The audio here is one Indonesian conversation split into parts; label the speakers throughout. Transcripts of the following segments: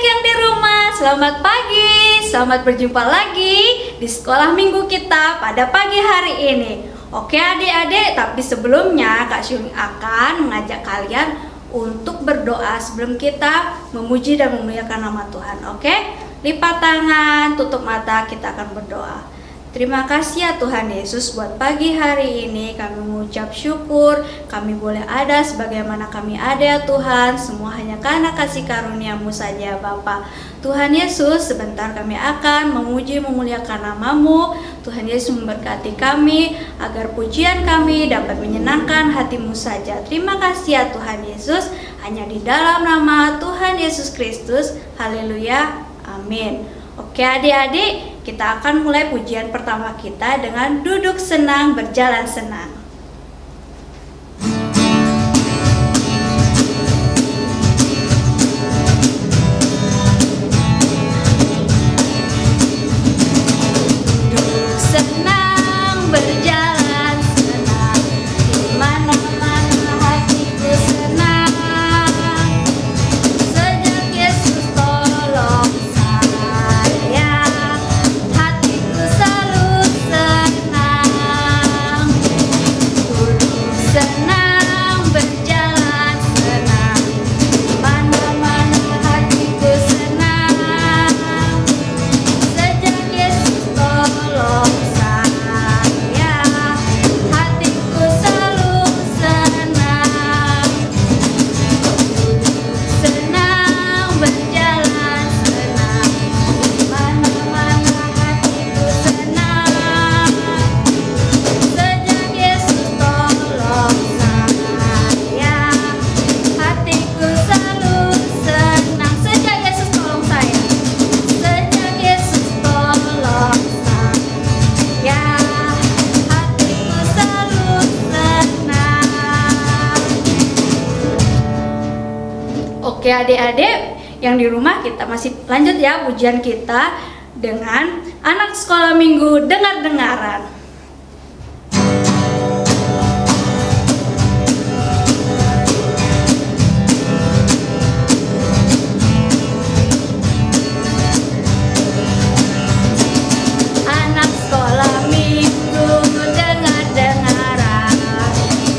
Speaker 1: yang di rumah, selamat pagi. Selamat berjumpa lagi di sekolah minggu kita pada pagi hari ini. Oke adik-adik, tapi sebelumnya Kak Syuni akan mengajak kalian untuk berdoa sebelum kita memuji dan memuliakan nama Tuhan. Oke? Lipat tangan, tutup mata, kita akan berdoa. Terima kasih ya Tuhan Yesus buat pagi hari ini kami mengucap syukur kami boleh ada sebagaimana kami ada ya Tuhan. Semua hanya karena kasih karunia-Mu saja Bapa. Tuhan Yesus, sebentar kami akan memuji memuliakan nama-Mu. Tuhan Yesus memberkati kami agar pujian kami dapat menyenangkan hati-Mu saja. Terima kasih ya Tuhan Yesus, hanya di dalam nama Tuhan Yesus Kristus. Haleluya, amin. Oke adik-adik, kita akan mulai pujian pertama kita dengan duduk senang, berjalan senang. Duduk senang, berjalan senang, di mana-mana hatiku senang. Sejak Yesus tolong Oke adik-adik yang di rumah, kita masih lanjut ya pujian kita dengan anak sekolah minggu dengar-dengaran. Anak sekolah minggu dengar-dengaran,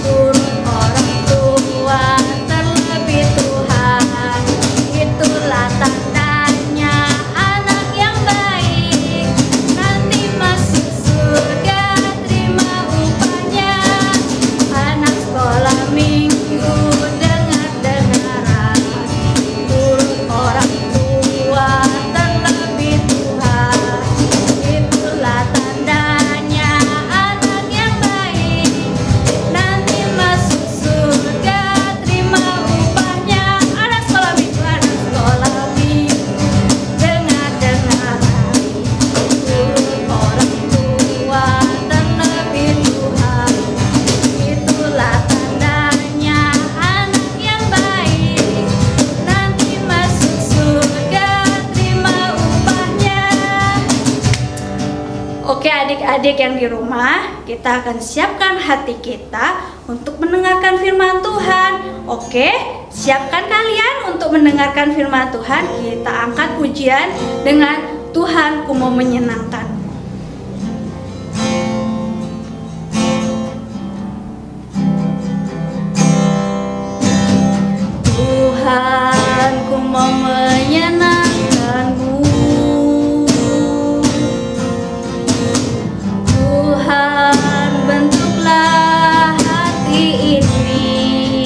Speaker 1: turut orang tua terlebih Tuhan. Itulah tandanya anak yang baik, nanti masuk surga terima upahnya. Anak sekolah minggu dengar-dengaran, turut orang tua terlebih Tuhan. Itulah tandanya anak yang baik, nanti masuk surga terima upahnya. Anak sekolah minggu dengar-dengaran, turut orang tua terlebih Tuhan. Itulah tandanya anak yang baik, nanti masuk surga terima upahnya. Oke adik-adik yang di rumah, kita akan siapkan hati kita untuk mendengarkan firman Tuhan. Oke, siapkan kalian untuk mendengarkan firman Tuhan. Kita angkat pujian dengan Tuhanku mau menyenangkan. Tuhanku mau menyenangkanmu, Tuhan bentuklah hati ini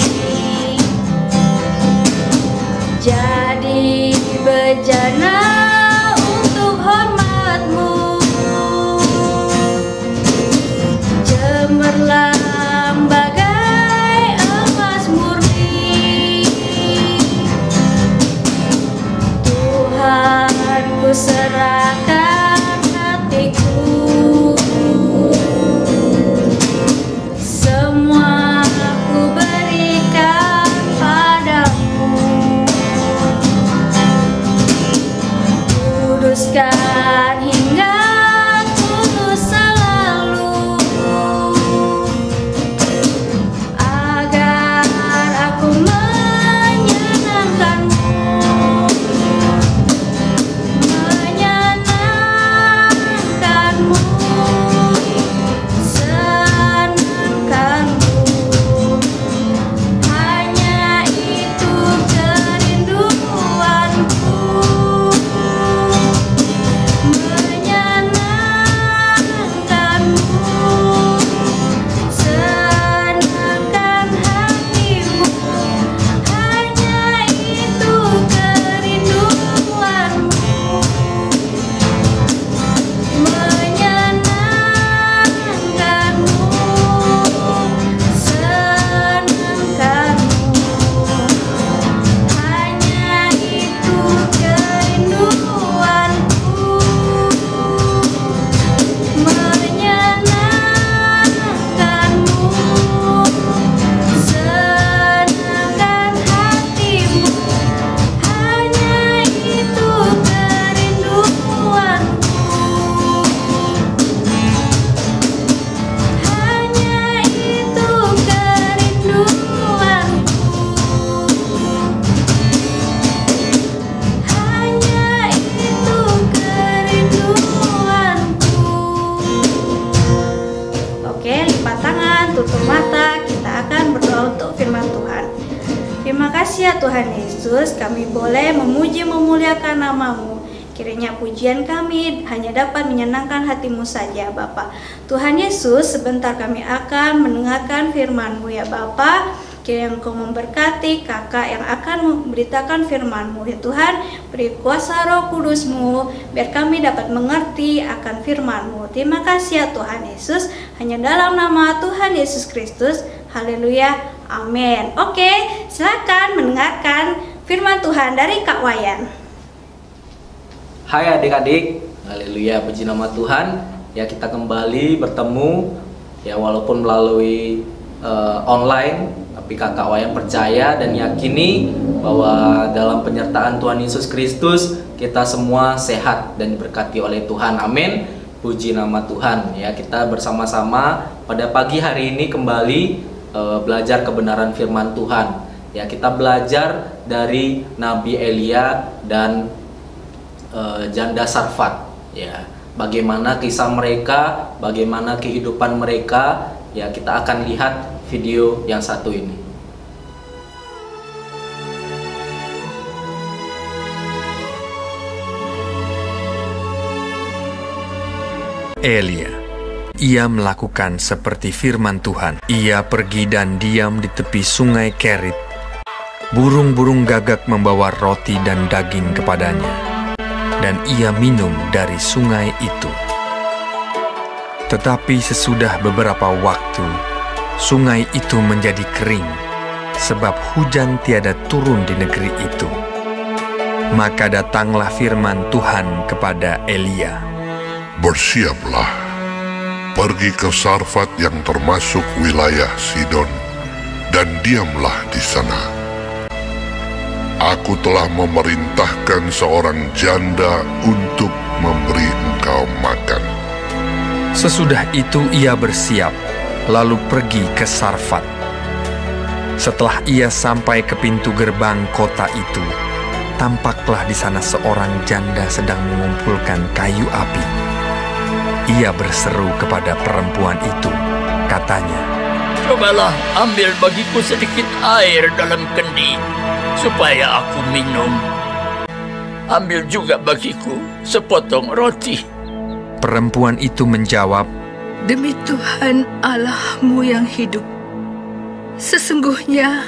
Speaker 1: jadi bejana untuk hormat-Mu. Cemerlang bagai emas murni, Tuhan ku serahkan hatiku. Semua ku berikan padamu. kasih ya Tuhan Yesus, kami boleh memuji memuliakan nama-Mu. Kiranya pujian kami hanya dapat menyenangkan hati-Mu saja Bapa. Tuhan Yesus, sebentar kami akan mendengarkan firman-Mu ya Bapa. Kiranya Engkau memberkati kakak yang akan memberitakan firman-Mu ya Tuhan. Beri kuasa Roh Kudus-Mu biar kami dapat mengerti akan firman-Mu. Terima kasih ya Tuhan Yesus, hanya dalam nama Tuhan Yesus Kristus. Haleluya, amin. Oke, silakan mendengarkan firman Tuhan dari Kak Wayan.
Speaker 2: Hai adik-adik, haleluya, puji nama Tuhan. Ya, kita kembali bertemu ya walaupun melalui online, tapi kakak Wayan percaya dan yakini bahwa dalam penyertaan Tuhan Yesus Kristus kita semua sehat dan diberkati oleh Tuhan. Amin. Puji nama Tuhan. Ya, kita bersama-sama pada pagi hari ini kembali belajar kebenaran firman Tuhan. Ya, kita belajar dari Nabi Elia dan janda Sarfat, ya, bagaimana kisah mereka, bagaimana kehidupan mereka, ya, kita akan lihat video yang satu ini.
Speaker 3: Elia, ia melakukan seperti firman Tuhan. Ia pergi dan diam di tepi sungai Kerit. Burung-burung gagak membawa roti dan daging kepadanya, dan ia minum dari sungai itu. Tetapi sesudah beberapa waktu, sungai itu menjadi kering, sebab hujan tiada turun di negeri itu. Maka datanglah firman Tuhan kepada Elia.
Speaker 4: Bersiaplah, pergi ke Sarfat yang termasuk wilayah Sidon, dan diamlah di sana. Aku telah memerintahkan seorang janda untuk memberi engkau makan.
Speaker 3: Sesudah itu ia bersiap, lalu pergi ke Sarfat. Setelah ia sampai ke pintu gerbang kota itu, tampaklah di sana seorang janda sedang mengumpulkan kayu api. Ia berseru kepada perempuan itu, katanya,
Speaker 5: "Cobalah ambil bagiku sedikit air dalam kendi, supaya aku minum. Ambil juga bagiku sepotong roti."
Speaker 3: Perempuan itu menjawab,
Speaker 6: "Demi Tuhan Allahmu yang hidup, sesungguhnya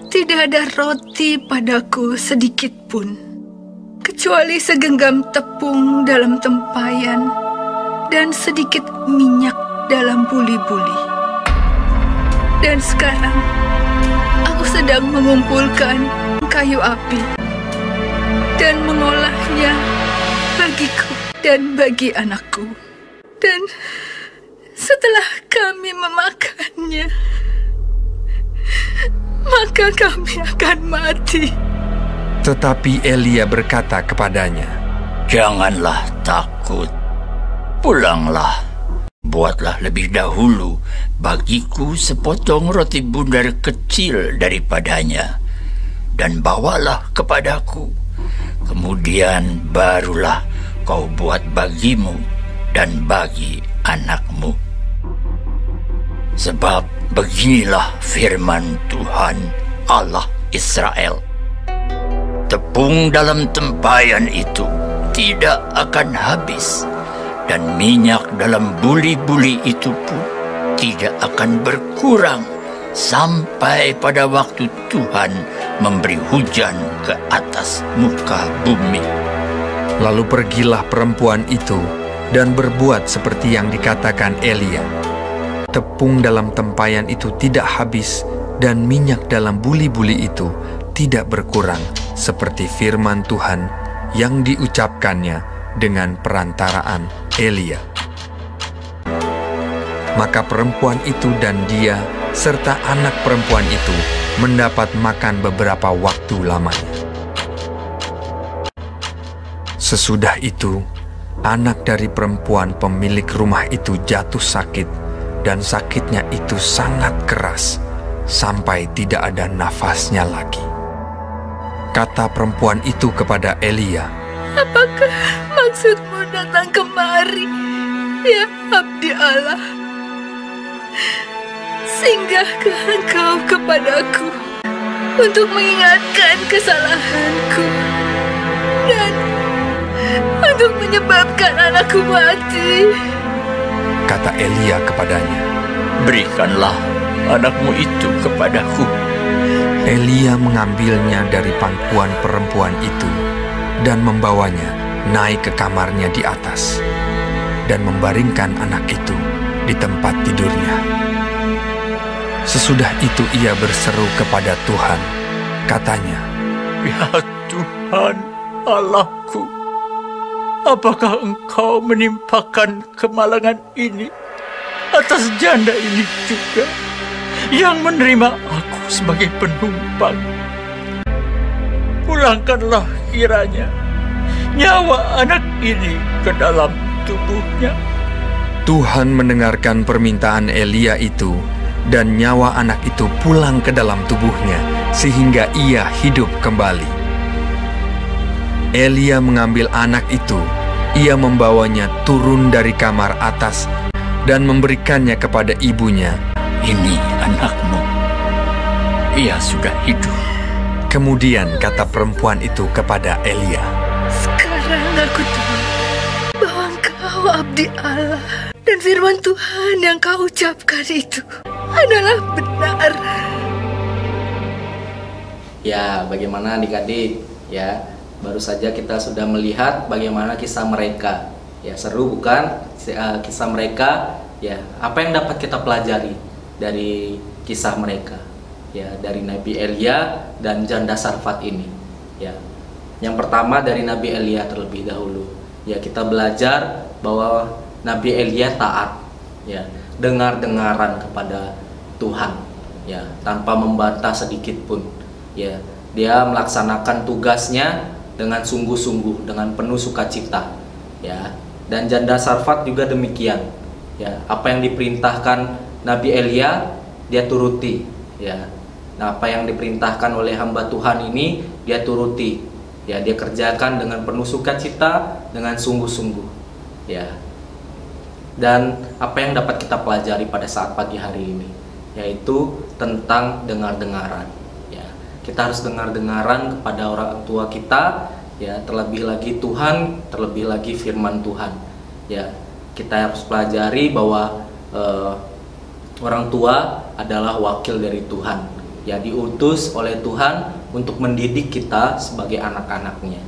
Speaker 6: tidak ada roti padaku sedikit pun, kecuali segenggam tepung dalam tempayan dan sedikit minyak dalam buli-buli. Dan sekarang aku sedang mengumpulkan kayu api dan mengolahnya bagiku dan bagi anakku. Dan setelah kami memakannya, maka kami akan mati."
Speaker 3: Tetapi Elia berkata kepadanya,
Speaker 5: "Janganlah takut. Pulanglah. Buatlah lebih dahulu bagiku sepotong roti bundar kecil daripadanya, dan bawalah kepadaku. Kemudian barulah kau buat bagimu dan bagi anakmu. Sebab beginilah firman Tuhan Allah Israel. Tepung dalam tempayan itu tidak akan habis, dan minyak dalam buli-buli itu pun tidak akan berkurang sampai pada waktu Tuhan memberi hujan ke atas muka bumi."
Speaker 3: Lalu pergilah perempuan itu dan berbuat seperti yang dikatakan Elia. Tepung dalam tempayan itu tidak habis, dan minyak dalam buli-buli itu tidak berkurang, seperti firman Tuhan yang diucapkannya dengan perantaraan Elia. Maka perempuan itu dan dia serta anak perempuan itu mendapat makan beberapa waktu lamanya. Sesudah itu, anak dari perempuan pemilik rumah itu jatuh sakit, dan sakitnya itu sangat keras, sampai tidak ada nafasnya lagi. Kata perempuan itu kepada Elia,
Speaker 6: "Apakah maksudmu datang kemari, ya abdi Allah? Singgahkah engkau kepadaku untuk mengingatkan kesalahanku dan untuk menyebabkan anakku mati.
Speaker 3: Kata Elia kepadanya.
Speaker 5: Berikanlah anakmu itu kepadaku.
Speaker 3: Elia mengambilnya dari pangkuan perempuan itu dan membawanya naik ke kamarnya di atas dan membaringkan anak itu di tempat tidurnya. Sesudah itu ia berseru kepada Tuhan, katanya,
Speaker 5: Ya Tuhan Allahku, apakah Engkau menimpakan kemalangan ini atas janda ini juga, yang menerima aku sebagai penumpang? Pulangkanlah kiranya nyawa anak ini ke dalam tubuhnya.
Speaker 3: Tuhan mendengarkan permintaan Elia itu, dan nyawa anak itu pulang ke dalam tubuhnya, sehingga ia hidup kembali. Elia mengambil anak itu, ia membawanya turun dari kamar atas, dan memberikannya kepada ibunya.
Speaker 5: Ini anakmu, ia sudah hidup.
Speaker 3: Kemudian kata perempuan itu kepada Elia,
Speaker 6: Sekarang aku tahu bahwa Engkau abdi Allah, dan firman Tuhan yang Kau ucapkan itu adalah benar.
Speaker 2: Ya, bagaimana adik-adik? Ya, baru saja kita sudah melihat bagaimana kisah mereka. Ya, seru bukan? Kisah mereka. Ya, apa yang dapat kita pelajari dari kisah mereka? Ya, dari Nabi Elia dan janda Sarfat ini. Ya, yang pertama dari Nabi Elia terlebih dahulu. Ya, kita belajar bahwa Nabi Elia taat. Ya, dengar-dengaran kepada Tuhan, ya, tanpa membantah sedikit pun. Ya, dia melaksanakan tugasnya dengan sungguh-sungguh, dengan penuh sukacita. Ya, dan janda Sarfat juga demikian. Ya, apa yang diperintahkan Nabi Elia dia turuti. Ya, nah, apa yang diperintahkan oleh hamba Tuhan ini dia turuti. Ya, dia kerjakan dengan penuh sukacita, dengan sungguh-sungguh. Ya. Dan apa yang dapat kita pelajari pada saat pagi hari ini, yaitu tentang dengar-dengaran. Ya, kita harus dengar-dengaran kepada orang tua kita, ya, terlebih lagi Tuhan, terlebih lagi firman Tuhan. Ya, kita harus pelajari bahwa orang tua adalah wakil dari Tuhan, ya, diutus oleh Tuhan untuk mendidik kita sebagai anak-anaknya,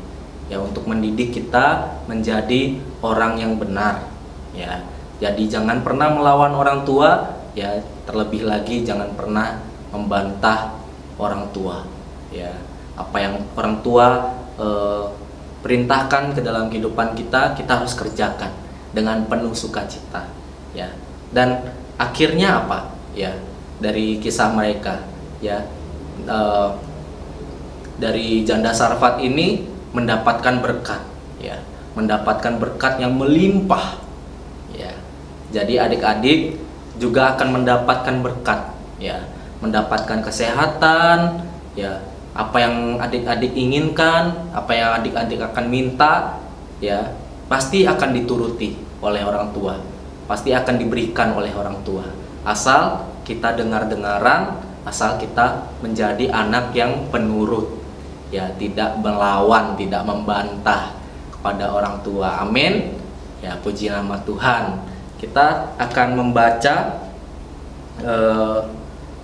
Speaker 2: ya, untuk mendidik kita menjadi orang yang benar. Ya, jadi jangan pernah melawan orang tua, ya, terlebih lagi jangan pernah membantah orang tua. Ya, apa yang orang tua perintahkan ke dalam kehidupan kita, kita harus kerjakan dengan penuh sukacita. Ya, dan akhirnya apa? Ya, dari kisah mereka, ya, dari janda Sarfat ini mendapatkan berkat, ya, mendapatkan berkat yang melimpah. Ya, jadi adik-adik juga akan mendapatkan berkat, ya, mendapatkan kesehatan, ya, apa yang adik-adik inginkan, apa yang adik-adik akan minta, ya, pasti akan dituruti oleh orang tua, pasti akan diberikan oleh orang tua, asal kita dengar-dengaran, asal kita menjadi anak yang penurut, ya, tidak melawan, tidak membantah kepada orang tua. Amin. Ya, puji nama Tuhan. Kita akan membaca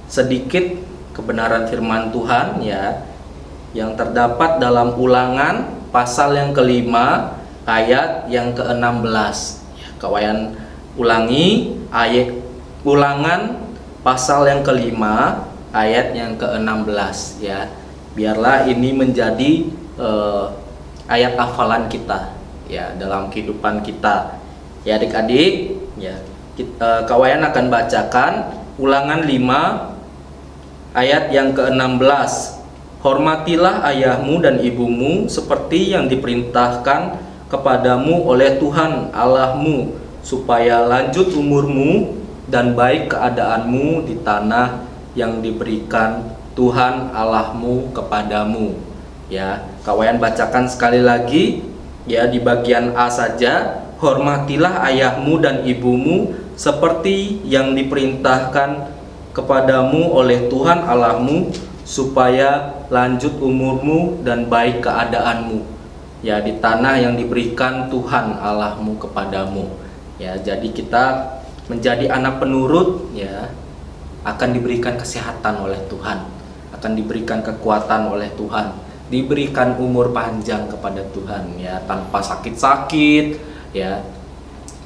Speaker 2: sedikit kebenaran firman Tuhan, ya, yang terdapat dalam Ulangan pasal yang ke-5 ayat yang ke-16. Ya, kawayan ulangi ayat Ulangan pasal yang ke-5 ayat yang ke-16, ya. Biarlah ini menjadi ayat hafalan kita, ya, dalam kehidupan kita. Ya, adik-adik, ya, kawayan akan bacakan Ulangan 5 ayat yang ke-16. Hormatilah ayahmu dan ibumu seperti yang diperintahkan kepadamu oleh Tuhan Allahmu, supaya lanjut umurmu dan baik keadaanmu di tanah yang diberikan Tuhan Allahmu kepadamu. Ya, kawayan bacakan sekali lagi, ya, di bagian A saja. Hormatilah ayahmu dan ibumu seperti yang diperintahkan kepadamu oleh Tuhan Allahmu, supaya lanjut umurmu dan baik keadaanmu, ya, di tanah yang diberikan Tuhan Allahmu kepadamu. Ya, jadi kita menjadi anak penurut, ya, akan diberikan kesehatan oleh Tuhan, akan diberikan kekuatan oleh Tuhan, diberikan umur panjang kepada Tuhan, ya, tanpa sakit-sakit, ya.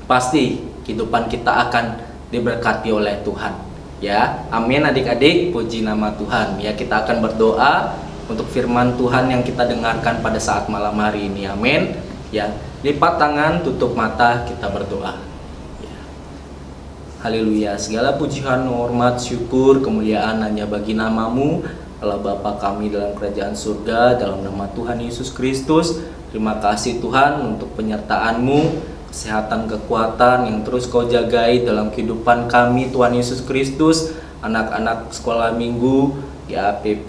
Speaker 2: Pasti kehidupan kita akan diberkati oleh Tuhan. Ya, amin adik-adik, puji nama Tuhan. Ya, kita akan berdoa untuk firman Tuhan yang kita dengarkan pada saat malam hari ini. Amin. Ya, lipat tangan, tutup mata, kita berdoa. Ya. Haleluya. Segala pujian, hormat, syukur, kemuliaan hanya bagi namamu, Allah Bapa kami dalam kerajaan surga, dalam nama Tuhan Yesus Kristus. Terima kasih Tuhan untuk penyertaan-Mu, kesehatan, kekuatan yang terus Kau jagai dalam kehidupan kami, Tuhan Yesus Kristus. Anak-anak sekolah minggu, ya, PP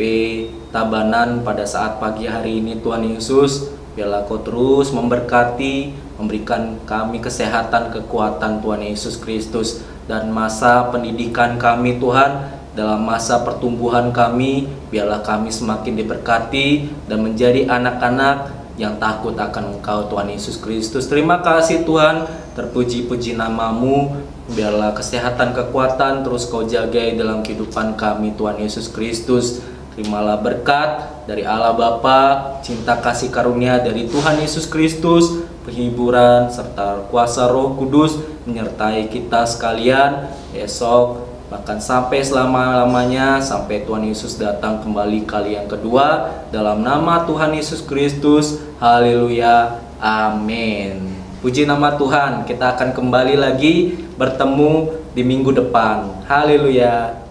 Speaker 2: Tabanan pada saat pagi hari ini, Tuhan Yesus, biarlah Kau terus memberkati, memberikan kami kesehatan, kekuatan, Tuhan Yesus Kristus. Dan masa pendidikan kami, Tuhan, dalam masa pertumbuhan kami, biarlah kami semakin diberkati dan menjadi anak-anak yang takut akan Engkau, Tuhan Yesus Kristus. Terima kasih Tuhan, terpuji-puji namamu. Biarlah kesehatan, kekuatan terus Kau jagai dalam kehidupan kami, Tuhan Yesus Kristus. Terimalah berkat dari Allah Bapa, cinta kasih karunia dari Tuhan Yesus Kristus, penghiburan serta kuasa Roh Kudus menyertai kita sekalian esok, bahkan sampai selama-lamanya, sampai Tuhan Yesus datang kembali kali yang kedua. Dalam nama Tuhan Yesus Kristus, haleluya, amin. Puji nama Tuhan, kita akan kembali lagi bertemu di minggu depan. Haleluya.